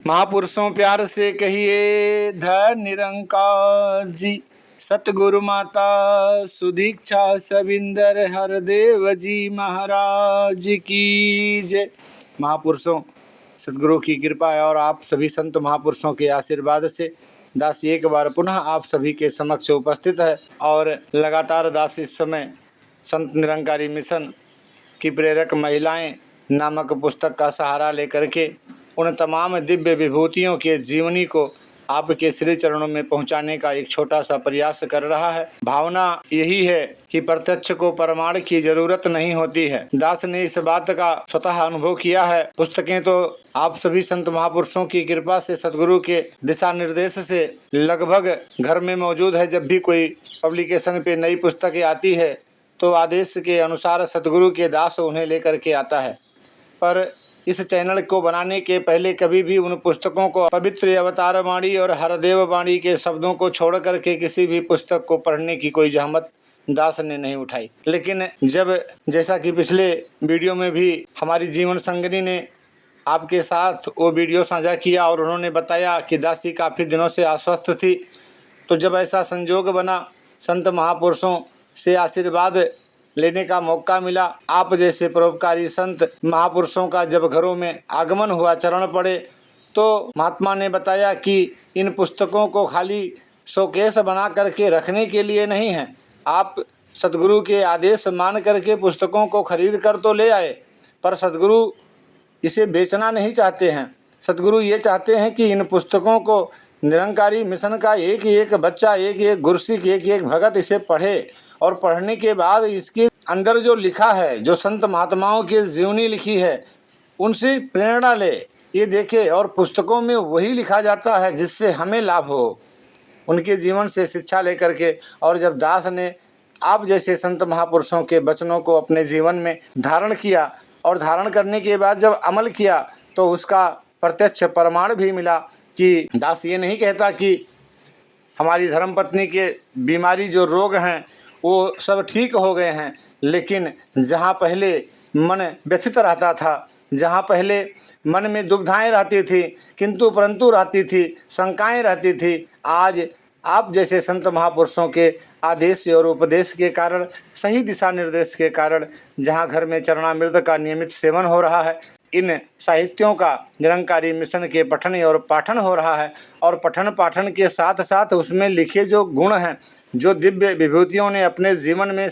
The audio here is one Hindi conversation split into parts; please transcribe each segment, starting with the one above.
महापुरुषों प्यार से कहिए धर निरंकार जी। सतगुरु माता सुदीक्षा सविंदर हरदेव जी महाराज की जय। महापुरुषों, सतगुरु की कृपा है और आप सभी संत महापुरुषों के आशीर्वाद से दास एक बार पुनः आप सभी के समक्ष उपस्थित है और लगातार दास इस समय संत निरंकारी मिशन की प्रेरक महिलाएं नामक पुस्तक का सहारा लेकर के उन तमाम दिव्य विभूतियों के जीवनी को आपके श्री चरणों में पहुंचाने का एक छोटा सा प्रयास कर रहा है। भावना यही है कि प्रत्यक्ष को प्रमाण की जरूरत नहीं होती है। दास ने इस बात का स्वतः अनुभव किया है। पुस्तकें तो आप सभी संत महापुरुषों की कृपा से सदगुरु के दिशा निर्देश से लगभग घर में मौजूद है। जब भी कोई पब्लिकेशन पे नई पुस्तकें आती है तो आदेश के अनुसार सतगुरु के दास उन्हें लेकर के आता है। पर इस चैनल को बनाने के पहले कभी भी उन पुस्तकों को पवित्र अवतार वाणी और हरदेव वाणी के शब्दों को छोड़ करके किसी भी पुस्तक को पढ़ने की कोई जहमत दास ने नहीं उठाई। लेकिन जब जैसा कि पिछले वीडियो में भी हमारी जीवन संगिनी ने आपके साथ वो वीडियो साझा किया और उन्होंने बताया कि दासी काफ़ी दिनों से अस्वस्थ थी, तो जब ऐसा संजोग बना, संत महापुरुषों से आशीर्वाद लेने का मौका मिला, आप जैसे परोपकारी संत महापुरुषों का जब घरों में आगमन हुआ, चरण पड़े, तो महात्मा ने बताया कि इन पुस्तकों को खाली शोकेस बना करके रखने के लिए नहीं है। आप सदगुरु के आदेश मान करके पुस्तकों को खरीद कर तो ले आए, पर सदगुरु इसे बेचना नहीं चाहते हैं। सदगुरु ये चाहते हैं कि इन पुस्तकों को निरंकारी मिशन का एक एक बच्चा, एक एक गुरसिक, एक एक भगत इसे पढ़े और पढ़ने के बाद इसके अंदर जो लिखा है, जो संत महात्माओं की जीवनी लिखी है, उनसे प्रेरणा ले, ये देखे और पुस्तकों में वही लिखा जाता है जिससे हमें लाभ हो, उनके जीवन से शिक्षा लेकर के। और जब दास ने आप जैसे संत महापुरुषों के वचनों को अपने जीवन में धारण किया और धारण करने के बाद जब अमल किया तो उसका प्रत्यक्ष प्रमाण भी मिला कि दास ये नहीं कहता कि हमारी धर्मपत्नी के बीमारी जो रोग हैं वो सब ठीक हो गए हैं, लेकिन जहाँ पहले मन व्यथित रहता था, जहाँ पहले मन में दुविधाएं रहती थी, किंतु परंतु रहती थी, शंकाएं रहती थी, आज आप जैसे संत महापुरुषों के आदेश और उपदेश के कारण, सही दिशा निर्देश के कारण, जहाँ घर में चरणामृत का नियमित सेवन हो रहा है, इन साहित्यों का निरंकारी मिशन के पठन और पाठन हो रहा है और पठन पाठन के साथ साथ उसमें लिखे जो गुण हैं, जो दिव्य विभूतियों ने अपने जीवन में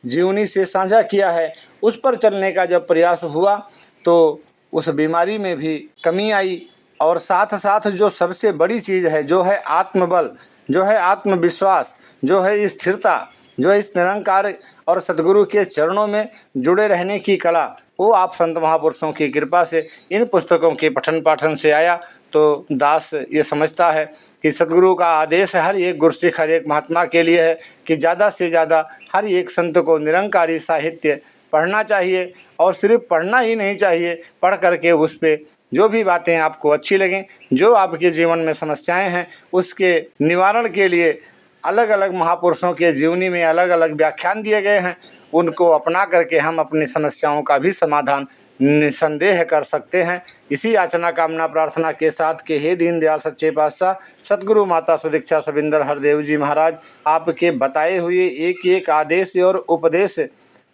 जीवनी से साझा किया है, उस पर चलने का जब प्रयास हुआ तो उस बीमारी में भी कमी आई। और साथ साथ जो सबसे बड़ी चीज़ है, जो है आत्मबल, जो है आत्मविश्वास, जो है स्थिरता, जो है इस निरंकार और सतगुरु के चरणों में जुड़े रहने की कला, वो आप संत महापुरुषों की कृपा से इन पुस्तकों के पठन पाठन से आया। तो दास ये समझता है कि सतगुरु का आदेश हर एक गुरसिक, हर एक महात्मा के लिए है कि ज़्यादा से ज़्यादा हर एक संत को निरंकारी साहित्य पढ़ना चाहिए। और सिर्फ पढ़ना ही नहीं चाहिए, पढ़ करके उस पर जो भी बातें आपको अच्छी लगें, जो आपके जीवन में समस्याएं हैं, उसके निवारण के लिए अलग अलग महापुरुषों के जीवनी में अलग अलग व्याख्यान दिए गए हैं, उनको अपना करके हम अपनी समस्याओं का भी समाधान निसंदेह कर सकते हैं। इसी याचना कामना प्रार्थना के साथ के हे दीनदयाल सच्चे पातशाह सतगुरु माता सुदीक्षा सविंदर हरदेव जी महाराज आपके बताए हुए एक एक आदेश और उपदेश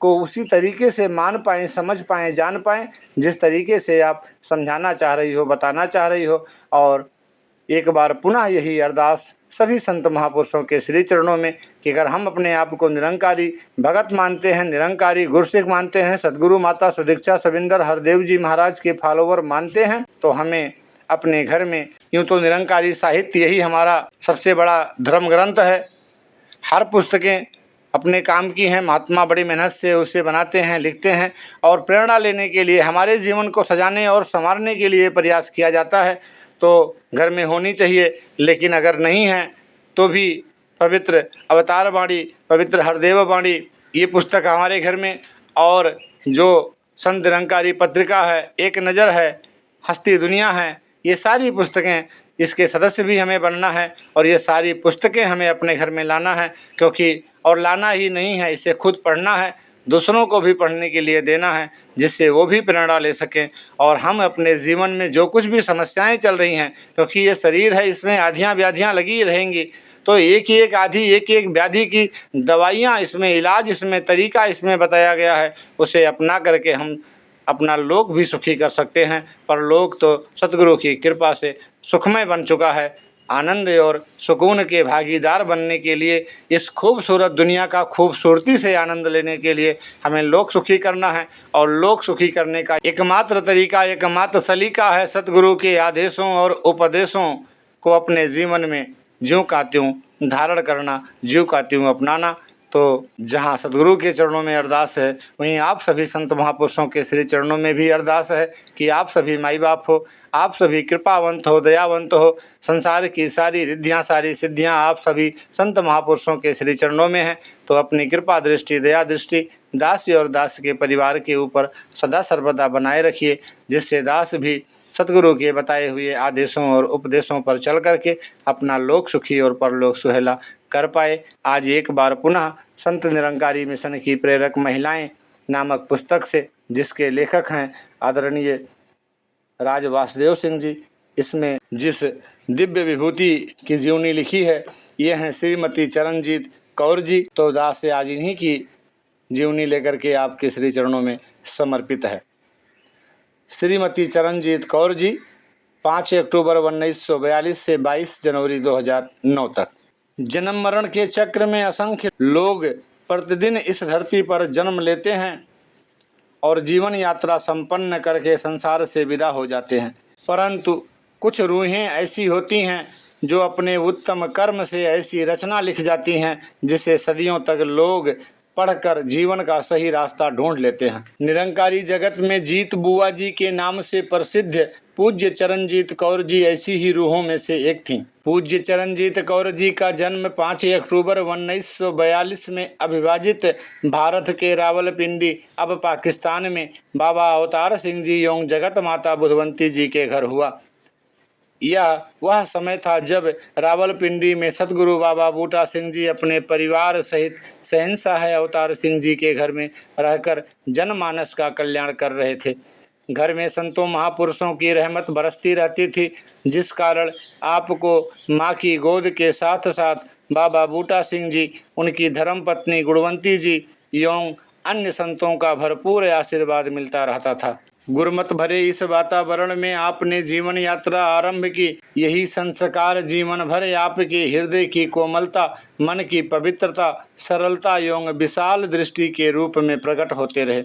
को उसी तरीके से मान पाएँ, समझ पाएँ, जान पाएँ जिस तरीके से आप समझाना चाह रही हो, बताना चाह रही हो। और एक बार पुनः यही अरदास सभी संत महापुरुषों के श्री चरणों में कि अगर हम अपने आप को निरंकारी भगत मानते हैं, निरंकारी गुरसिक मानते हैं, सदगुरु माता सुदीक्षा सविंदर हरदेव जी महाराज के फॉलोवर मानते हैं, तो हमें अपने घर में, यूँ तो निरंकारी साहित्य यही हमारा सबसे बड़ा धर्म ग्रंथ है। हर पुस्तकें अपने काम की हैं, महात्मा बड़ी मेहनत से उसे बनाते हैं, लिखते हैं और प्रेरणा लेने के लिए, हमारे जीवन को सजाने और संवारने के लिए प्रयास किया जाता है। तो घर में होनी चाहिए, लेकिन अगर नहीं है तो भी पवित्र अवतार वाणी, पवित्र हरदेव वाणी, ये पुस्तक हमारे घर में, और जो संत निरंकारी पत्रिका है, एक नज़र है, हस्ती दुनिया है, ये सारी पुस्तकें, इसके सदस्य भी हमें बनना है और ये सारी पुस्तकें हमें अपने घर में लाना है। क्योंकि और लाना ही नहीं है, इसे खुद पढ़ना है, दूसरों को भी पढ़ने के लिए देना है, जिससे वो भी प्रेरणा ले सकें। और हम अपने जीवन में जो कुछ भी समस्याएं चल रही हैं, क्योंकि ये शरीर है, इसमें आधियाँ व्याधियाँ लगी ही रहेंगी, तो एक ही एक आधी, एक एक व्याधि की दवाइयाँ इसमें, इलाज इसमें, तरीका इसमें बताया गया है। उसे अपना करके हम अपना लोक भी सुखी कर सकते हैं। पर लोक तो सतगुरु की कृपा से सुखमय बन चुका है। आनंद और सुकून के भागीदार बनने के लिए, इस खूबसूरत दुनिया का खूबसूरती से आनंद लेने के लिए हमें लोक सुखी करना है। और लोक सुखी करने का एकमात्र तरीका, एकमात्र सलीका है सतगुरु के आदेशों और उपदेशों को अपने जीवन में ज्यों का त्यों धारण करना, ज्यों का त्यों अपनाना। तो जहाँ सतगुरु के चरणों में अरदास है, वहीं आप सभी संत महापुरुषों के श्री चरणों में भी अरदास है कि आप सभी माई बाप हो, आप सभी कृपावंत हो, दयावंत हो। संसार की सारी रिद्धियाँ, सारी सिद्धियाँ आप सभी संत महापुरुषों के श्री चरणों में हैं। तो अपनी कृपा दृष्टि, दया दृष्टि दासी और दास के परिवार के ऊपर सदा सर्वदा बनाए रखिए, जिससे दास भी सतगुरु के बताए हुए आदेशों और उपदेशों पर चल करके अपना लोक सुखी और परलोक सुहेला कर पाए। आज एक बार पुनः संत निरंकारी मिशन की प्रेरक महिलाएं नामक पुस्तक से, जिसके लेखक हैं आदरणीय राज वासुदेव सिंह जी, इसमें जिस दिव्य विभूति की जीवनी लिखी है, ये हैं श्रीमती चरणजीत कौर जी। तो दास से आज इन्हीं की जीवनी लेकर के आपके श्री चरणों में समर्पित है। श्रीमती चरणजीत कौर जी 5 अक्टूबर 1942 से 22 जनवरी 2009 तक। जन्म मरण के चक्र में असंख्य लोग प्रतिदिन इस धरती पर जन्म लेते हैं और जीवन यात्रा संपन्न करके संसार से विदा हो जाते हैं, परंतु कुछ रूहें ऐसी होती हैं जो अपने उत्तम कर्म से ऐसी रचना लिख जाती हैं जिसे सदियों तक लोग पढ़कर जीवन का सही रास्ता ढूंढ लेते हैं। निरंकारी जगत में जीत बुआ जी के नाम से प्रसिद्ध पूज्य चरणजीत कौर जी ऐसी ही रूहों में से एक थीं। पूज्य चरणजीत कौर जी का जन्म 5 अक्टूबर 1942 में अविभाजित भारत के रावलपिंडी, अब पाकिस्तान में, बाबा अवतार सिंह जी एवं जगत माता बुधवंती जी के घर हुआ। यह वह समय था जब रावलपिंडी में सतगुरु बाबा बूटा सिंह जी अपने परिवार सहित शहंशाह अवतार सिंह जी के घर में रहकर जनमानस का कल्याण कर रहे थे। घर में संतों महापुरुषों की रहमत बरसती रहती थी, जिस कारण आपको माँ की गोद के साथ साथ बाबा बूटा सिंह जी, उनकी धर्मपत्नी गुणवंती जी एवं अन्य संतों का भरपूर आशीर्वाद मिलता रहता था। गुरमत भरे इस वातावरण में आपने जीवन यात्रा आरंभ की। यही संस्कार जीवन भर आपके हृदय की कोमलता, मन की पवित्रता, सरलता एवं विशाल दृष्टि के रूप में प्रकट होते रहे।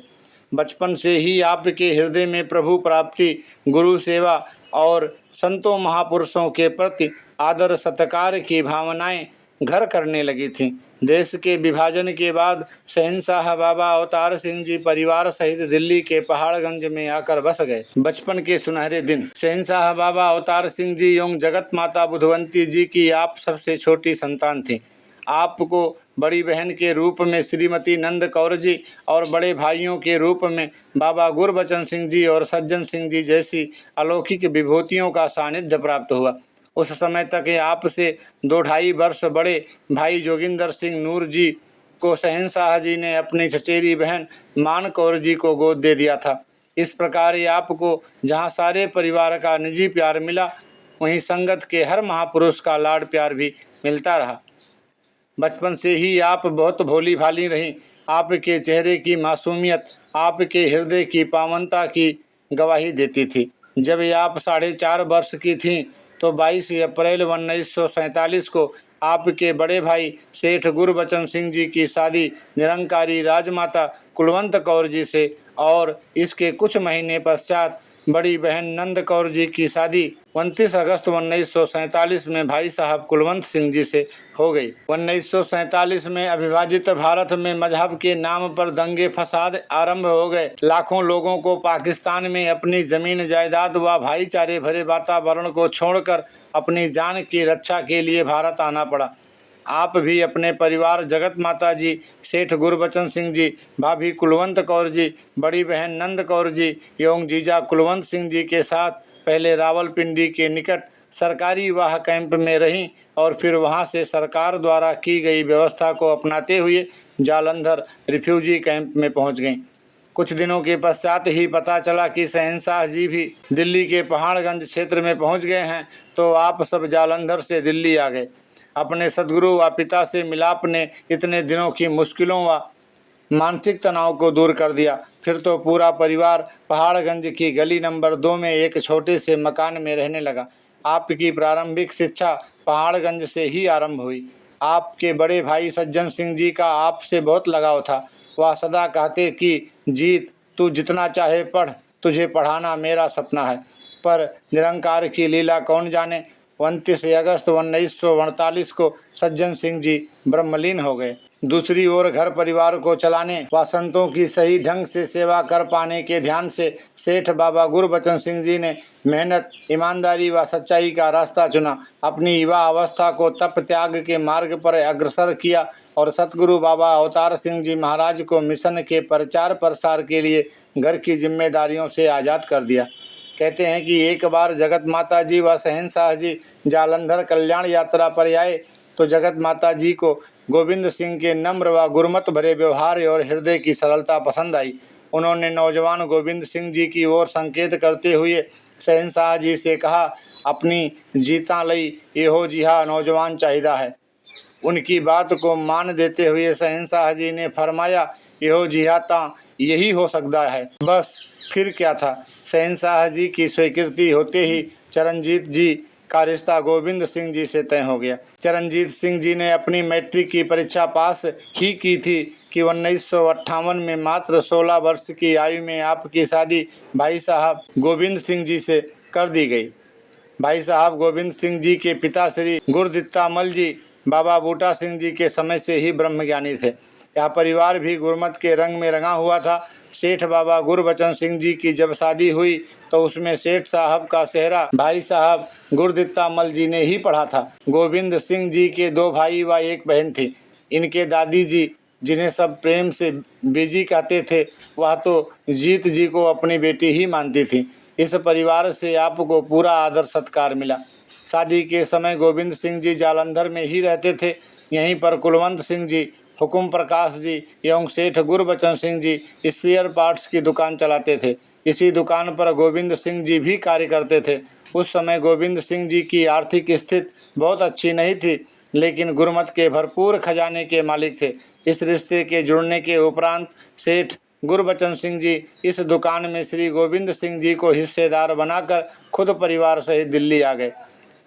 बचपन से ही आपके हृदय में प्रभु प्राप्ति, गुरु सेवा और संतों महापुरुषों के प्रति आदर सत्कार की भावनाएं घर करने लगी थीं। देश के विभाजन के बाद शहंशाह बाबा अवतार सिंह जी परिवार सहित दिल्ली के पहाड़गंज में आकर बस गए। बचपन के सुनहरे दिन। शहंशाह बाबा अवतार सिंह जी एवं जगत माता बुधवंती जी की आप सबसे छोटी संतान थी। आपको बड़ी बहन के रूप में श्रीमती नंद कौर जी और बड़े भाइयों के रूप में बाबा गुरबचन सिंह जी और सज्जन सिंह जी जैसी अलौकिक विभूतियों का सानिध्य प्राप्त हुआ। उस समय तक आपसे 2-2.5 वर्ष बड़े भाई जोगिंदर सिंह नूर जी को शहंशाह जी ने अपनी चचेरी बहन मान कौर जी को गोद दे दिया था। इस प्रकार आपको जहां सारे परिवार का निजी प्यार मिला, वहीं संगत के हर महापुरुष का लाड प्यार भी मिलता रहा। बचपन से ही आप बहुत भोली भाली रहीं। आपके चेहरे की मासूमियत आपके हृदय की पावनता की गवाही देती थी। जब आप 4.5 वर्ष की थीं तो 22 अप्रैल 1947 को आपके बड़े भाई सेठ गुरबचन सिंह जी की शादी निरंकारी राजमाता कुलवंत कौर जी से और इसके कुछ महीने पश्चात बड़ी बहन नंद कौर जी की शादी 29 अगस्त 1947 में भाई साहब कुलवंत सिंह जी से हो गई। 1947 में अविभाजित भारत में मजहब के नाम पर दंगे फसाद आरंभ हो गए। लाखों लोगों को पाकिस्तान में अपनी जमीन जायदाद व भाईचारे भरे वातावरण को छोड़कर अपनी जान की रक्षा के लिए भारत आना पड़ा। आप भी अपने परिवार जगत माता जी, सेठ गुरबचन सिंह जी, भाभी कुलवंत कौर जी, बड़ी बहन नंद कौर जी एवं जीजा कुलवंत सिंह जी के साथ पहले रावलपिंडी के निकट सरकारी वाह कैंप में रहीं और फिर वहां से सरकार द्वारा की गई व्यवस्था को अपनाते हुए जालंधर रिफ्यूजी कैंप में पहुंच गईं। कुछ दिनों के पश्चात ही पता चला कि शहंशाह जी भी दिल्ली के पहाड़गंज क्षेत्र में पहुंच गए हैं, तो आप सब जालंधर से दिल्ली आ गए। अपने सद्गुरु व पिता से मिलाप ने इतने दिनों की मुश्किलों व मानसिक तनाव को दूर कर दिया। फिर तो पूरा परिवार पहाड़गंज की गली नंबर 2 में एक छोटे से मकान में रहने लगा। आपकी प्रारंभिक शिक्षा पहाड़गंज से ही आरंभ हुई। आपके बड़े भाई सज्जन सिंह जी का आपसे बहुत लगाव था। वह सदा कहते कि जीत, तू जितना चाहे पढ़, तुझे पढ़ाना मेरा सपना है। पर निरंकार की लीला कौन जाने, 29 अगस्त 1948 को सज्जन सिंह जी ब्रह्मलीन हो गए। दूसरी ओर घर परिवार को चलाने व संतों की सही ढंग से सेवा कर पाने के ध्यान से सेठ बाबा गुरबचन सिंह जी ने मेहनत, ईमानदारी व सच्चाई का रास्ता चुना। अपनी युवा अवस्था को तप त्याग के मार्ग पर अग्रसर किया और सतगुरु बाबा अवतार सिंह जी महाराज को मिशन के प्रचार प्रसार के लिए घर की जिम्मेदारियों से आज़ाद कर दिया। कहते हैं कि एक बार जगत माता जी व शहंशाह जी जालंधर कल्याण यात्रा पर आए तो जगत माता जी को गोविंद सिंह के नम्र व गुरमत भरे व्यवहार और हृदय की सरलता पसंद आई। उन्होंने नौजवान गोविंद सिंह जी की ओर संकेत करते हुए शहंशाह जी से कहा, अपनी जीता लई एहो जिहा नौजवान चाहिदा है। उनकी बात को मान देते हुए शहंशाह जी ने फरमाया, एहो जिहा ता यही हो सकता है। बस फिर क्या था, शहंशाह जी की स्वीकृति होते ही चरणजीत जी का रिश्ता गोविंद सिंह जी से तय हो गया। चरणजीत सिंह जी ने अपनी मैट्रिक की परीक्षा पास ही की थी कि 1958 में मात्र 16 वर्ष की आयु में आपकी शादी भाई साहब गोविंद सिंह जी से कर दी गई। भाई साहब गोविंद सिंह जी के पिता श्री गुरदित्तामल जी बाबा बूटा सिंह जी के समय से ही ब्रह्मज्ञानी थे। यह परिवार भी गुरमत के रंग में रंगा हुआ था। सेठ बाबा गुरबचन सिंह जी की जब शादी हुई तो उसमें सेठ साहब का सेहरा भाई साहब गुरदित्तामल जी ने ही पढ़ा था। गोविंद सिंह जी के 2 भाई व 1 बहन थी। इनके दादी जी, जिन्हें सब प्रेम से बेजी कहते थे, वह तो जीत जी को अपनी बेटी ही मानती थी। इस परिवार से आपको पूरा आदर सत्कार मिला। शादी के समय गोविंद सिंह जी जालंधर में ही रहते थे। यहीं पर कुलवंत सिंह जी, हुकुम प्रकाश जी एवं सेठ गुरबचन सिंह जी स्पेयर पार्ट्स की दुकान चलाते थे। इसी दुकान पर गोविंद सिंह जी भी कार्य करते थे। उस समय गोविंद सिंह जी की आर्थिक स्थिति बहुत अच्छी नहीं थी, लेकिन गुरमत के भरपूर खजाने के मालिक थे। इस रिश्ते के जुड़ने के उपरांत सेठ गुरबचन सिंह जी इस दुकान में श्री गोविंद सिंह जी को हिस्सेदार बनाकर खुद परिवार सहित दिल्ली आ गए।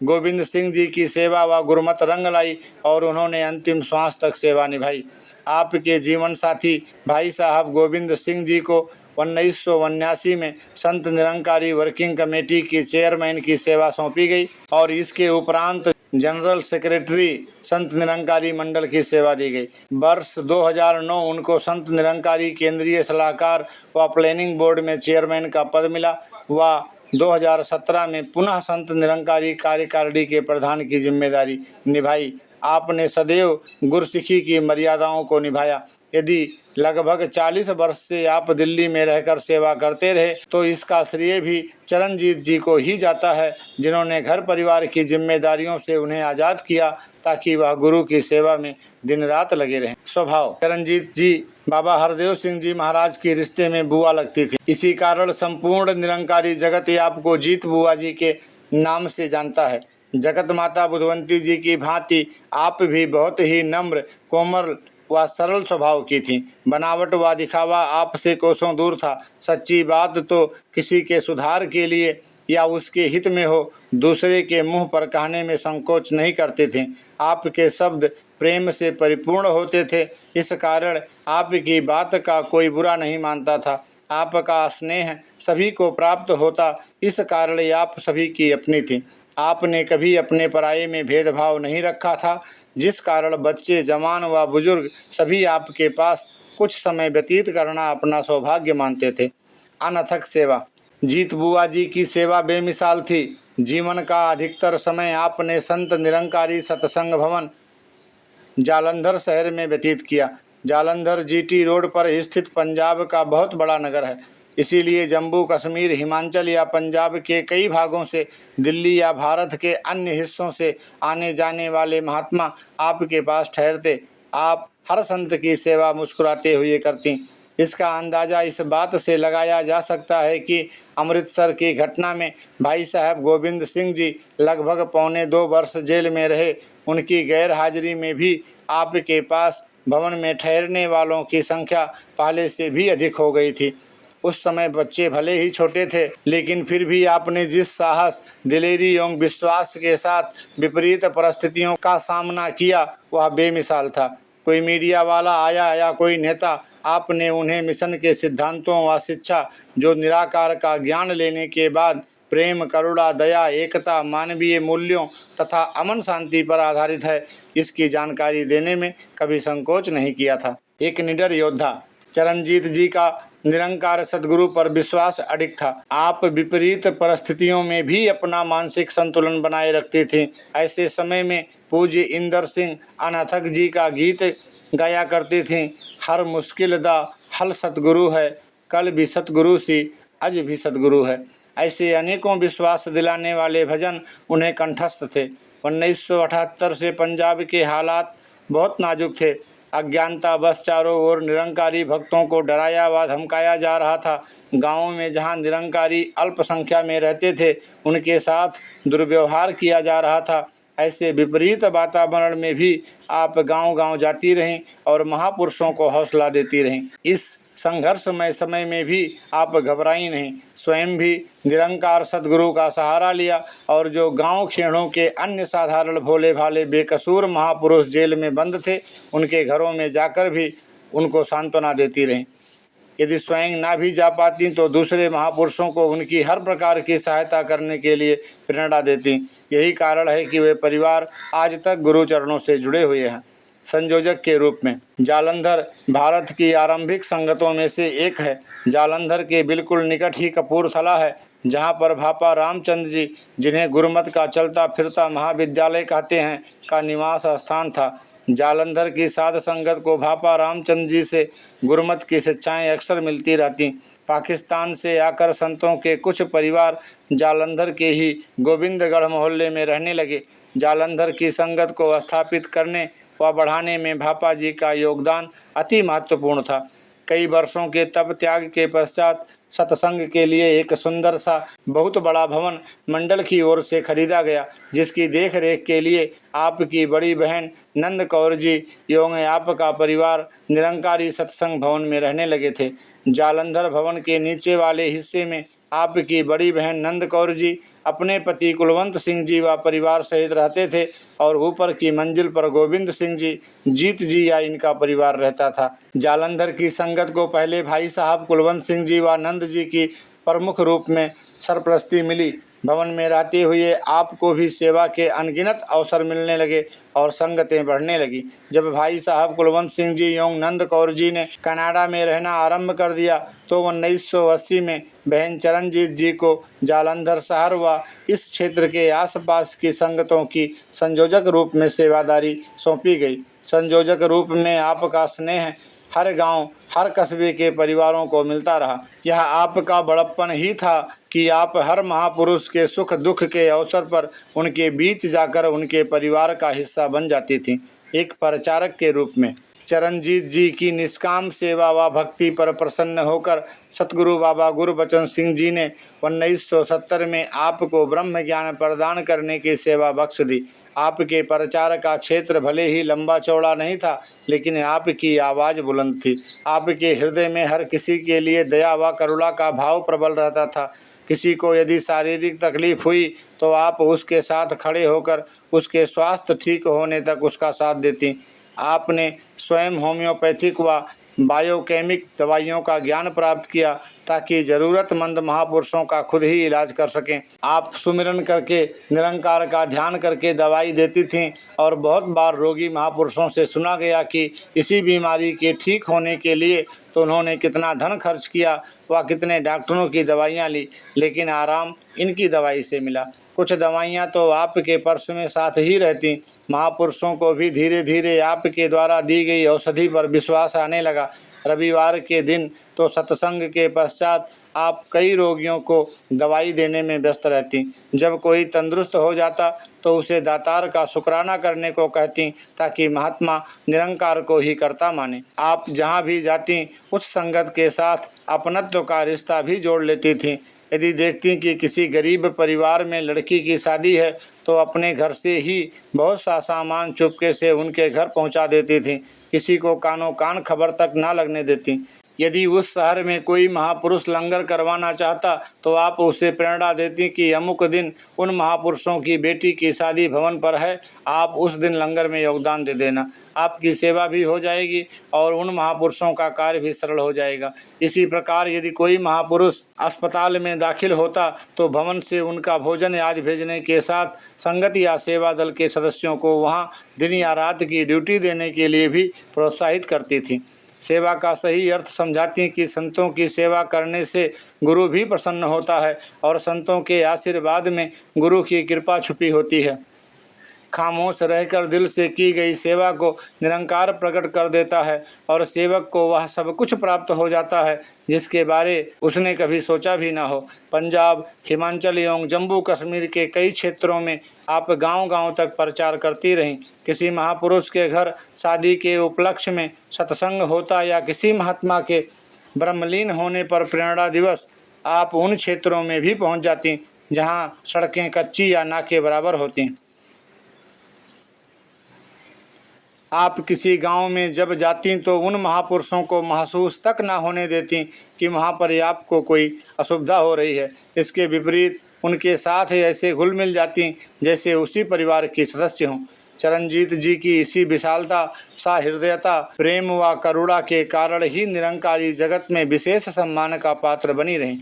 गोविंद सिंह जी की सेवा व गुरमत रंग लाई और उन्होंने अंतिम श्वास तक सेवा निभाई। आपके जीवन साथी भाई साहब गोविंद सिंह जी को 1979 में संत निरंकारी वर्किंग कमेटी की चेयरमैन की सेवा सौंपी गई और इसके उपरांत जनरल सेक्रेटरी संत निरंकारी मंडल की सेवा दी गई। वर्ष 2009 उनको संत निरंकारी केंद्रीय सलाहकार व प्लानिंग बोर्ड में चेयरमैन का पद मिला व 2017 में पुनः संत निरंकारी कार्यकारिणी के प्रधान की जिम्मेदारी निभाई। आपने सदैव गुरसिखी की मर्यादाओं को निभाया। यदि लगभग 40 वर्ष से आप दिल्ली में रहकर सेवा करते रहे तो इसका श्रेय भी चरणजीत जी को ही जाता है, जिन्होंने घर परिवार की जिम्मेदारियों से उन्हें आज़ाद किया ताकि वह गुरु की सेवा में दिन रात लगे रहें। स्वभाव, चरणजीत जी बाबा हरदेव सिंह जी महाराज के रिश्ते में बुआ लगती थी। इसी कारण संपूर्ण निरंकारी जगत आपको जीत बुआ जी के नाम से जानता है। जगत माता बुधवंती जी की भांति आप भी बहुत ही नम्र, कोमल व सरल स्वभाव की थी। बनावट व दिखावा आपसे कोसों दूर था। सच्ची बात तो किसी के सुधार के लिए या उसके हित में हो, दूसरे के मुंह पर कहने में संकोच नहीं करते थे। आपके शब्द प्रेम से परिपूर्ण होते थे। इस कारण आपकी बात का कोई बुरा नहीं मानता था। आपका स्नेह सभी को प्राप्त होता, इस कारण आप सभी की अपनी थी। आपने कभी अपने पराये में भेदभाव नहीं रखा था, जिस कारण बच्चे, जवान व बुजुर्ग सभी आपके पास कुछ समय व्यतीत करना अपना सौभाग्य मानते थे। अनथक सेवा, जीत बुआ जी की सेवा बेमिसाल थी। जीवन का अधिकतर समय आपने संत निरंकारी सत्संग भवन जालंधर शहर में व्यतीत किया। जालंधर जीटी रोड पर स्थित पंजाब का बहुत बड़ा नगर है। इसीलिए जम्मू कश्मीर, हिमाचल या पंजाब के कई भागों से, दिल्ली या भारत के अन्य हिस्सों से आने जाने वाले महात्मा आपके पास ठहरते। आप हर संत की सेवा मुस्कुराते हुए करती। इसका अंदाज़ा इस बात से लगाया जा सकता है कि अमृतसर की घटना में भाई साहब गोबिंद सिंह जी लगभग पौने 2 वर्ष जेल में रहे। उनकी गैर हाजिरी में भी आपके पास भवन में ठहरने वालों की संख्या पहले से भी अधिक हो गई थी। उस समय बच्चे भले ही छोटे थे, लेकिन फिर भी आपने जिस साहस, दिलेरी एवं विश्वास के साथ विपरीत परिस्थितियों का सामना किया वह बेमिसाल था। कोई मीडिया वाला आया या कोई नेता, आपने उन्हें मिशन के सिद्धांतों व शिक्षा, जो निराकार का ज्ञान लेने के बाद प्रेम, करुणा, दया, एकता, मानवीय मूल्यों तथा अमन शांति पर आधारित है, इसकी जानकारी देने में कभी संकोच नहीं किया था। एक निडर योद्धा चरणजीत जी का निरंकार सद्गुरु पर विश्वास अडिग था। आप विपरीत परिस्थितियों में भी अपना मानसिक संतुलन बनाए रखते थे। ऐसे समय में पूज्य इंदर सिंह अनाथक जी का गीत गाया करते थे। हर मुश्किल दा हल सतगुरु है, कल भी सतगुरु सी, आज भी सतगुरु है। ऐसे अनेकों विश्वास दिलाने वाले भजन उन्हें कंठस्थ थे। 1978 से पंजाब के हालात बहुत नाजुक थे। अज्ञानता बस चारों ओर निरंकारी भक्तों को डराया व धमकाया जा रहा था। गाँवों में जहां निरंकारी अल्प संख्या में रहते थे, उनके साथ दुर्व्यवहार किया जा रहा था। ऐसे विपरीत वातावरण में भी आप गांव-गांव जाती रहीं और महापुरुषों को हौसला देती रहीं। इस संघर्षमय समय में भी आप घबराई नहीं, स्वयं भी निरंकार सद्गुरु का सहारा लिया और जो गांव खेड़ों के अन्य साधारण भोले भाले बेकसूर महापुरुष जेल में बंद थे, उनके घरों में जाकर भी उनको सांत्वना देती रहीं। यदि स्वयं ना भी जा पाती तो दूसरे महापुरुषों को उनकी हर प्रकार की सहायता करने के लिए प्रेरणा देती। यही कारण है कि वे परिवार आज तक गुरु चरणों से जुड़े हुए हैं। संयोजक के रूप में जालंधर भारत की आरंभिक संगतों में से एक है। जालंधर के बिल्कुल निकट ही कपूरथला है, जहाँ पर भापा रामचंद्र जी, जिन्हें गुरुमत का चलता फिरता महाविद्यालय कहते हैं, का निवास स्थान था। जालंधर की साध संगत को भापा रामचंद्र जी से गुरुमत की शिक्षाएं अक्सर मिलती रहती। पाकिस्तान से आकर संतों के कुछ परिवार जालंधर के ही गोविंदगढ़ मोहल्ले में रहने लगे। जालंधर की संगत को स्थापित करने व बढ़ाने में भापा जी का योगदान अति महत्वपूर्ण था। कई वर्षों के तप त्याग के पश्चात सत्संग के लिए एक सुंदर सा बहुत बड़ा भवन मंडल की ओर से खरीदा गया, जिसकी देख रेख के लिए आपकी बड़ी बहन नंद कौर जी एवं आपका परिवार निरंकारी सत्संग भवन में रहने लगे थे। जालंधर भवन के नीचे वाले हिस्से में आपकी बड़ी बहन नंद कौर जी अपने पति कुलवंत सिंह जी व परिवार सहित रहते थे और ऊपर की मंजिल पर गोविंद सिंह जी, जीत जी या इनका परिवार रहता था। जालंधर की संगत को पहले भाई साहब कुलवंत सिंह जी व नंद जी की प्रमुख रूप में सरपरस्ती मिली। भवन में रहते हुए आपको भी सेवा के अनगिनत अवसर मिलने लगे और संगतें बढ़ने लगी। जब भाई साहब कुलवंत सिंह जी एवं नंद कौर जी ने कनाडा में रहना आरंभ कर दिया तो 1980 में बहन चरणजीत जी को जालंधर शहर व इस क्षेत्र के आसपास की संगतों की संयोजक रूप में सेवादारी सौंपी गई। संयोजक रूप में आपका स्नेह हर गांव, हर कस्बे के परिवारों को मिलता रहा। यह आपका बड़प्पन ही था कि आप हर महापुरुष के सुख दुख के अवसर पर उनके बीच जाकर उनके परिवार का हिस्सा बन जाती थी। एक प्रचारक के रूप में चरणजीत जी की निष्काम सेवा व भक्ति पर प्रसन्न होकर सतगुरु बाबा गुरबचन सिंह जी ने 1970 में आपको ब्रह्म ज्ञान प्रदान करने की सेवा बख्श दी। आपके प्रचार का क्षेत्र भले ही लंबा चौड़ा नहीं था, लेकिन आपकी आवाज़ बुलंद थी। आपके हृदय में हर किसी के लिए दया व करुणा का भाव प्रबल रहता था। किसी को यदि शारीरिक तकलीफ हुई तो आप उसके साथ खड़े होकर उसके स्वास्थ्य ठीक होने तक उसका साथ देती। आपने स्वयं होम्योपैथिक व बायोकेमिक दवाइयों का ज्ञान प्राप्त किया ताकि ज़रूरतमंद महापुरुषों का खुद ही इलाज कर सकें। आप सुमिरन करके, निरंकार का ध्यान करके दवाई देती थीं और बहुत बार रोगी महापुरुषों से सुना गया कि इसी बीमारी के ठीक होने के लिए तो उन्होंने कितना धन खर्च किया व कितने डॉक्टरों की दवाइयाँ ली, लेकिन आराम इनकी दवाई से मिला। कुछ दवाइयाँ तो आपके पर्स में साथ ही रहती। महापुरुषों को भी धीरे धीरे आपके द्वारा दी गई औषधि पर विश्वास आने लगा। रविवार के दिन तो सत्संग के पश्चात आप कई रोगियों को दवाई देने में व्यस्त रहती। जब कोई तंदुरुस्त हो जाता तो उसे दातार का शुक्राना करने को कहती, ताकि महात्मा निरंकार को ही कर्ता माने। आप जहाँ भी जाती उस संगत के साथ अपनत्व का रिश्ता भी जोड़ लेती थीं। यदि देखती कि किसी गरीब परिवार में लड़की की शादी है तो अपने घर से ही बहुत सा सामान चुपके से उनके घर पहुंचा देती थीं। किसी को कानों कान खबर तक ना लगने देती। यदि उस शहर में कोई महापुरुष लंगर करवाना चाहता तो आप उसे प्रेरणा देती कि अमुक दिन उन महापुरुषों की बेटी की शादी भवन पर है, आप उस दिन लंगर में योगदान दे देना। आपकी सेवा भी हो जाएगी और उन महापुरुषों का कार्य भी सरल हो जाएगा। इसी प्रकार यदि कोई महापुरुष अस्पताल में दाखिल होता तो भवन से उनका भोजन आदि भेजने के साथ संगत या सेवा दल के सदस्यों को वहाँ दिन या रात की ड्यूटी देने के लिए भी प्रोत्साहित करती थी। सेवा का सही अर्थ समझाती कि संतों की सेवा करने से गुरु भी प्रसन्न होता है और संतों के आशीर्वाद में गुरु की कृपा छुपी होती है। खामोश रहकर दिल से की गई सेवा को निरंकार प्रकट कर देता है और सेवक को वह सब कुछ प्राप्त हो जाता है जिसके बारे उसने कभी सोचा भी ना हो। पंजाब, हिमाचल एवं जम्मू कश्मीर के कई क्षेत्रों में आप गांव-गांव तक प्रचार करती रहीं। किसी महापुरुष के घर शादी के उपलक्ष्य में सत्संग होता या किसी महात्मा के ब्रह्मलीन होने पर प्रेरणा दिवस, आप उन क्षेत्रों में भी पहुंच जाती जहां सड़कें कच्ची या नाके बराबर होती। आप किसी गांव में जब जाती तो उन महापुरुषों को महसूस तक न होने देती कि वहाँ पर आपको कोई असुविधा हो रही है। इसके विपरीत उनके साथ ऐसे घुल मिल जाती जैसे उसी परिवार के सदस्य हों। चरणजीत जी की इसी विशालता, सहृदयता, प्रेम व करुणा के कारण ही निरंकारी जगत में विशेष सम्मान का पात्र बनी रहीं।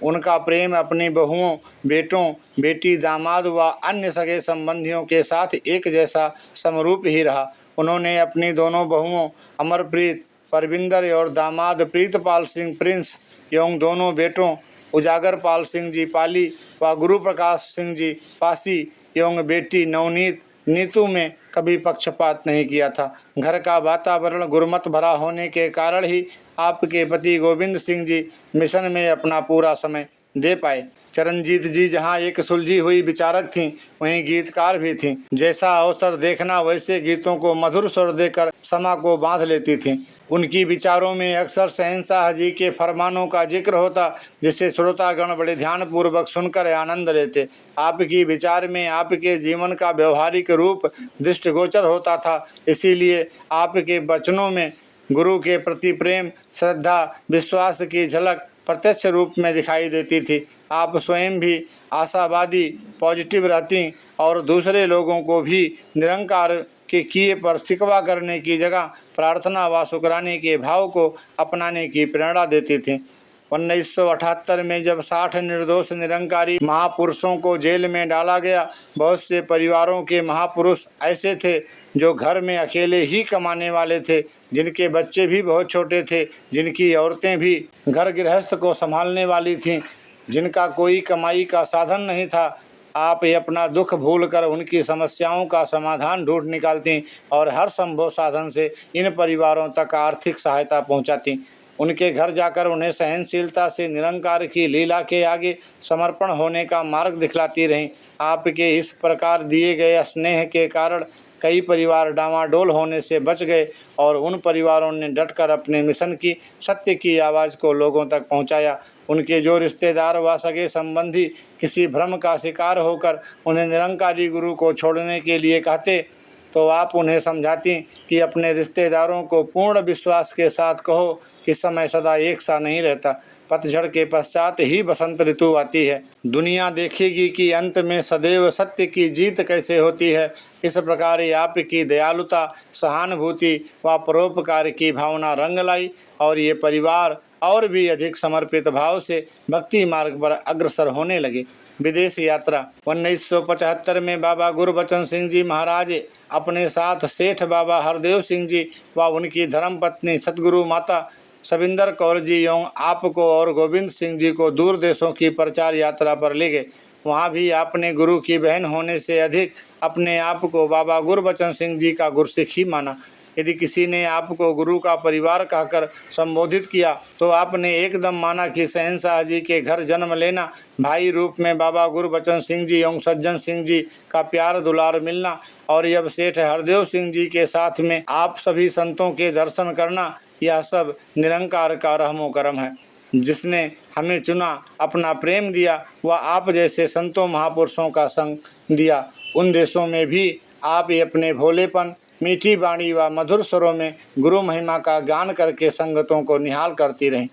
उनका प्रेम अपनी बहुओं, बेटों, बेटी, दामाद व अन्य सगे संबंधियों के साथ एक जैसा समरूप ही रहा। उन्होंने अपनी दोनों बहुओं अमरप्रीत परविंदर और दामाद प्रीतपाल सिंह प्रिंस एवं दोनों बेटों उजागर पाल सिंह जी पाली व गुरु प्रकाश सिंह जी पासी एवं बेटी नवनीत नीतू में कभी पक्षपात नहीं किया था। घर का वातावरण गुरमत भरा होने के कारण ही आपके पति गोविंद सिंह जी मिशन में अपना पूरा समय दे पाए। चरणजीत जी जहाँ एक सुलझी हुई विचारक थीं, वहीं गीतकार भी थीं। जैसा अवसर देखना वैसे गीतों को मधुर स्वर देकर समा को बांध लेती थीं। उनकी विचारों में अक्सर शहंशाह जी के फरमानों का जिक्र होता, जिसे श्रोतागण बड़े ध्यानपूर्वक सुनकर आनंद लेते। आपकी विचार में आपके जीवन का व्यवहारिक रूप दृष्टिगोचर होता था, इसीलिए आपके वचनों में गुरु के प्रति प्रेम, श्रद्धा, विश्वास की झलक प्रत्यक्ष रूप में दिखाई देती थी। आप स्वयं भी आशावादी, पॉजिटिव रहती और दूसरे लोगों को भी निरंकार के किए पर शिकवा करने की जगह प्रार्थना व शुक्राने के भाव को अपनाने की प्रेरणा देती थीं। 1978 में जब 60 निर्दोष निरंकारी महापुरुषों को जेल में डाला गया, बहुत से परिवारों के महापुरुष ऐसे थे जो घर में अकेले ही कमाने वाले थे, जिनके बच्चे भी बहुत छोटे थे, जिनकी औरतें भी घर गृहस्थ को संभालने वाली थीं, जिनका कोई कमाई का साधन नहीं था। आप ये अपना दुख भूलकर उनकी समस्याओं का समाधान ढूंढ निकालती और हर संभव साधन से इन परिवारों तक आर्थिक सहायता पहुंचाती। उनके घर जाकर उन्हें सहनशीलता से निरंकार की लीला के आगे समर्पण होने का मार्ग दिखलाती रहीं। आपके इस प्रकार दिए गए स्नेह के कारण कई परिवार डामाडोल होने से बच गए और उन परिवारों ने डटकर अपने मिशन की सत्य की आवाज़ को लोगों तक पहुंचाया। उनके जो रिश्तेदार व सगे संबंधी किसी भ्रम का शिकार होकर उन्हें निरंकारी गुरु को छोड़ने के लिए कहते तो आप उन्हें समझाती कि अपने रिश्तेदारों को पूर्ण विश्वास के साथ कहो कि समय सदा एक सा नहीं रहता, पतझड़ के पश्चात ही बसंत ऋतु आती है। दुनिया देखेगी कि अंत में सदैव सत्य की जीत कैसे होती है। इस प्रकार आपकी दयालुता, सहानुभूति व परोपकार की भावना रंग लाई और ये परिवार और भी अधिक समर्पित भाव से भक्ति मार्ग पर अग्रसर होने लगे। विदेश यात्रा 1975 में बाबा गुरबचन सिंह जी महाराज अपने साथ सेठ बाबा हरदेव सिंह जी व उनकी धर्मपत्नी सतगुरु माता सविंदर कौर जी एवं आपको और गोविंद सिंह जी को दूर देशों की प्रचार यात्रा पर ले गए। वहाँ भी आपने गुरु की बहन होने से अधिक अपने आप को बाबा गुरबचन सिंह जी का गुरसिख ही माना। यदि किसी ने आपको गुरु का परिवार कहकर संबोधित किया तो आपने एकदम माना कि शहंशाह जी के घर जन्म लेना, भाई रूप में बाबा गुरबचन सिंह जी एवं सज्जन सिंह जी का प्यार दुलार मिलना और अब सेठ हरदेव सिंह जी के साथ में आप सभी संतों के दर्शन करना, यह सब निरंकार का रहमो करम है। जिसने हमें चुना, अपना प्रेम दिया, वह आप जैसे संतों महापुरुषों का संग दिया। उन देशों में भी आप ये अपने भोलेपन, मीठी वाणी व मधुर स्वरों में गुरु महिमा का गान करके संगतों को निहाल करती रहीं।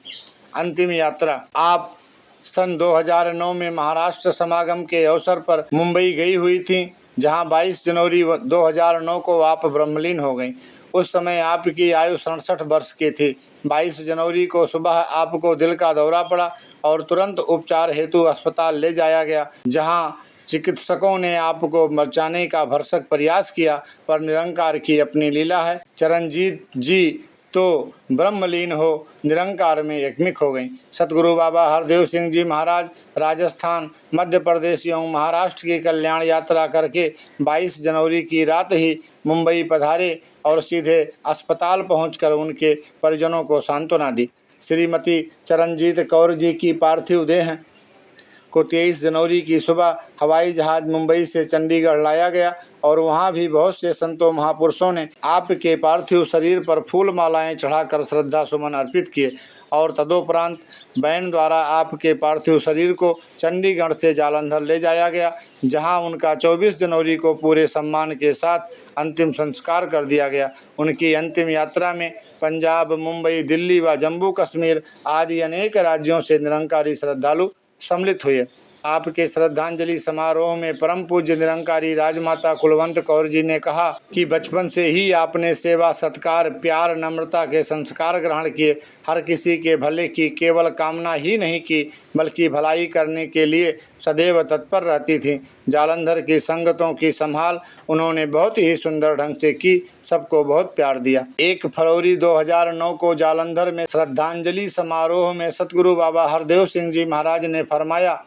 अंतिम यात्रा आप सन 2009 में महाराष्ट्र समागम के अवसर पर मुंबई गई हुई थी, जहां 22 जनवरी 2009 को आप ब्रह्मलीन हो गईं। उस समय आपकी आयु 67 वर्ष की थी। 22 जनवरी को सुबह आपको दिल का दौरा पड़ा और तुरंत उपचार हेतु अस्पताल ले जाया गया, जहां चिकित्सकों ने आपको बचाने का भरसक प्रयास किया, पर निरंकार की अपनी लीला है। चरणजीत जी तो ब्रह्मलीन हो निरंकार में एकमिक हो गई। सतगुरु बाबा हरदेव सिंह जी महाराज राजस्थान, मध्य प्रदेश एवं महाराष्ट्र की कल्याण यात्रा करके 22 जनवरी की रात ही मुंबई पधारे और सीधे अस्पताल पहुंचकर उनके परिजनों को सांत्वना दी। श्रीमती चरणजीत कौर जी की पार्थिव देह को 23 जनवरी की सुबह हवाई जहाज मुंबई से चंडीगढ़ लाया गया और वहां भी बहुत से संतों महापुरुषों ने आपके पार्थिव शरीर पर फूल मालाएं चढ़ाकर श्रद्धा सुमन अर्पित किए और तदोपरांत बैन द्वारा आपके पार्थिव शरीर को चंडीगढ़ से जालंधर ले जाया गया, जहां उनका 24 जनवरी को पूरे सम्मान के साथ अंतिम संस्कार कर दिया गया। उनकी अंतिम यात्रा में पंजाब, मुंबई, दिल्ली व जम्मू कश्मीर आदि अनेक राज्यों से निरंकारी श्रद्धालु सम्मिलित हुए। आपके श्रद्धांजलि समारोह में परम पूज्य निरंकारी राजमाता कुलवंत कौर जी ने कहा कि बचपन से ही आपने सेवा, सत्कार, प्यार, नम्रता के संस्कार ग्रहण किए। हर किसी के भले की केवल कामना ही नहीं की, बल्कि भलाई करने के लिए सदैव तत्पर रहती थीं। जालंधर की संगतों की संभाल उन्होंने बहुत ही सुंदर ढंग से की, सबको बहुत प्यार दिया। 1 फरवरी 2009 को जालंधर में श्रद्धांजलि समारोह में सतगुरु बाबा हरदेव सिंह जी महाराज ने फरमाया,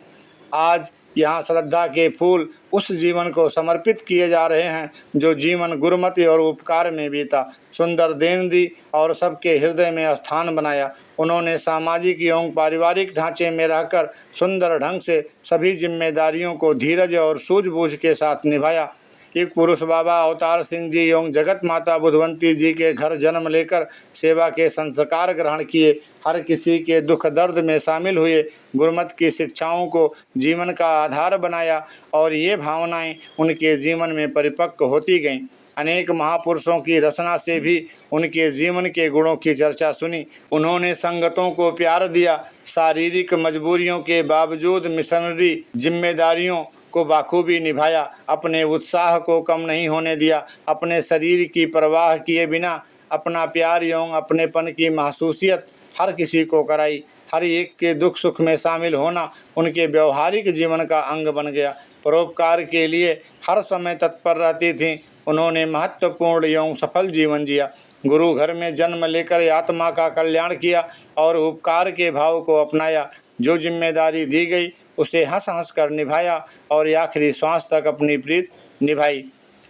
आज यहाँ श्रद्धा के फूल उस जीवन को समर्पित किए जा रहे हैं जो जीवन गुरुमति और उपकार में बीता, सुंदर देन दी और सबके हृदय में स्थान बनाया। उन्होंने सामाजिक एवं पारिवारिक ढांचे में रहकर सुंदर ढंग से सभी जिम्मेदारियों को धीरज और सूझबूझ के साथ निभाया। एक पुरुष बाबा अवतार सिंह जी एवं जगत माता बुधवंती जी के घर जन्म लेकर सेवा के संस्कार ग्रहण किए, हर किसी के दुख दर्द में शामिल हुए, गुरुमत की शिक्षाओं को जीवन का आधार बनाया और ये भावनाएं उनके जीवन में परिपक्व होती गईं। अनेक महापुरुषों की रचना से भी उनके जीवन के गुणों की चर्चा सुनी। उन्होंने संगतों को प्यार दिया, शारीरिक मजबूरियों के बावजूद मिशनरी जिम्मेदारियों को बाखूबी निभाया, अपने उत्साह को कम नहीं होने दिया, अपने शरीर की परवाह किए बिना अपना प्यार एवं अपनेपन की महसूसियत हर किसी को कराई। हर एक के दुख सुख में शामिल होना उनके व्यवहारिक जीवन का अंग बन गया। परोपकार के लिए हर समय तत्पर रहती थीं। उन्होंने महत्वपूर्ण एवं सफल जीवन जिया। गुरु घर में जन्म लेकर आत्मा का कल्याण किया और उपकार के भाव को अपनाया। जो जिम्मेदारी दी गई उसे हंस हंस कर निभाया और आखिरी श्वास तक अपनी प्रीत निभाई।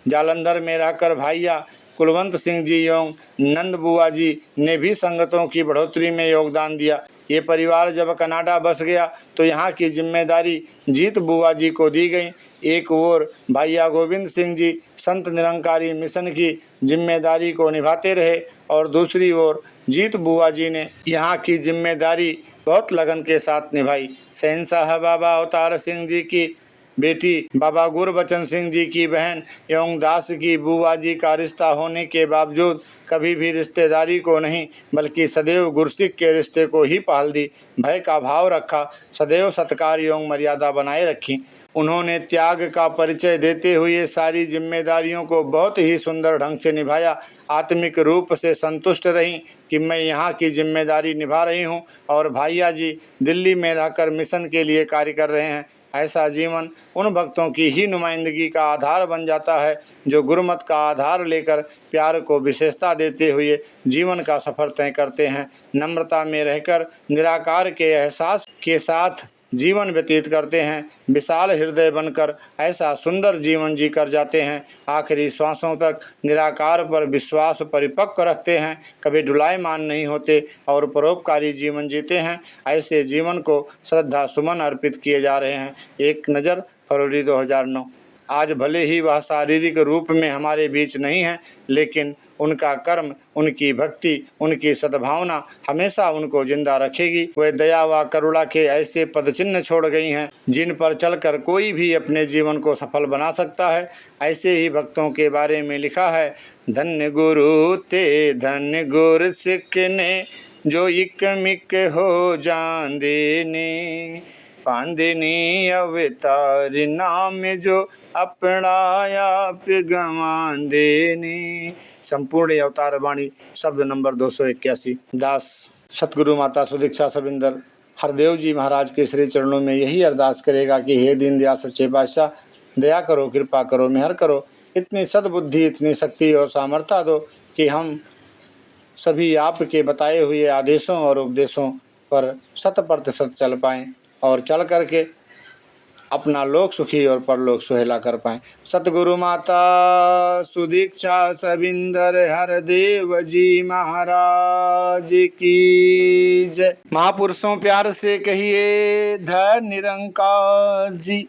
जालंधर में रहकर भाइया कुलवंत सिंह जी एवं नंद बुआ जी ने भी संगतों की बढ़ोतरी में योगदान दिया। ये परिवार जब कनाडा बस गया तो यहाँ की जिम्मेदारी जीत बुआ जी को दी गई। एक ओर भाइया गोविंद सिंह जी संत निरंकारी मिशन की जिम्मेदारी को निभाते रहे और दूसरी ओर जीत बुआ जी ने यहाँ की जिम्मेदारी बहुत लगन के साथ निभाई। शहंशाह बाबा अवतार सिंह जी की बेटी बाबा गुरबचन सिंह जी की बहन एवं दास की बुआ जी का रिश्ता होने के बावजूद कभी भी रिश्तेदारी को नहीं बल्कि सदैव गुरसिक के रिश्ते को ही पहल दी। भय का भाव रखा, सदैव सत्कार एवं मर्यादा बनाए रखी। उन्होंने त्याग का परिचय देते हुए सारी जिम्मेदारियों को बहुत ही सुंदर ढंग से निभाया। आत्मिक रूप से संतुष्ट रहीं कि मैं यहाँ की जिम्मेदारी निभा रही हूँ और भाइया जी दिल्ली में रहकर मिशन के लिए कार्य कर रहे हैं। ऐसा जीवन उन भक्तों की ही नुमाइंदगी का आधार बन जाता है जो गुरुमत का आधार लेकर प्यार को विशेषता देते हुए जीवन का सफर तय करते हैं। नम्रता में रहकर निराकार के एहसास के साथ जीवन व्यतीत करते हैं, विशाल हृदय बनकर ऐसा सुंदर जीवन जी कर जाते हैं। आखिरी श्वासों तक निराकार पर विश्वास परिपक्व रखते हैं, कभी ढुलायमान नहीं होते और परोपकारी जीवन जीते हैं। ऐसे जीवन को श्रद्धा सुमन अर्पित किए जा रहे हैं। एक नज़र फरवरी 2009। आज भले ही वह शारीरिक रूप में हमारे बीच नहीं है, लेकिन उनका कर्म, उनकी भक्ति, उनकी सद्भावना हमेशा उनको जिंदा रखेगी। वे दया व करुणा के ऐसे पदचिन्ह छोड़ गई हैं जिन पर चलकर कोई भी अपने जीवन को सफल बना सकता है। ऐसे ही भक्तों के बारे में लिखा है, धन्य गुरु ते धन्य गुर सिख ने, जो इक मिक हो जान देने, पांदनी अवतार नाम जो अपनाया गवान देने। संपूर्ण अवतार वाणी शब्द नंबर 281। दास सतगुरु माता सुदीक्षा सविंदर हरदेव जी महाराज के श्री चरणों में यही अरदास करेगा कि हे दीनदयाल सच्चे पातशाह, दया करो, कृपा करो, मेहर करो, इतनी सद्बुद्धि, इतनी शक्ति और सामर्थ्य दो कि हम सभी आपके बताए हुए आदेशों और उपदेशों पर 100% चल पाएँ और चल करके अपना लोक सुखी और परलोक सुहेला कर पाएँ। सतगुरु माता सुदीक्षा सविंदर हरदेव जी महाराज की जय। महापुरुषों प्यार से कहिए धन्य निरंकार जी।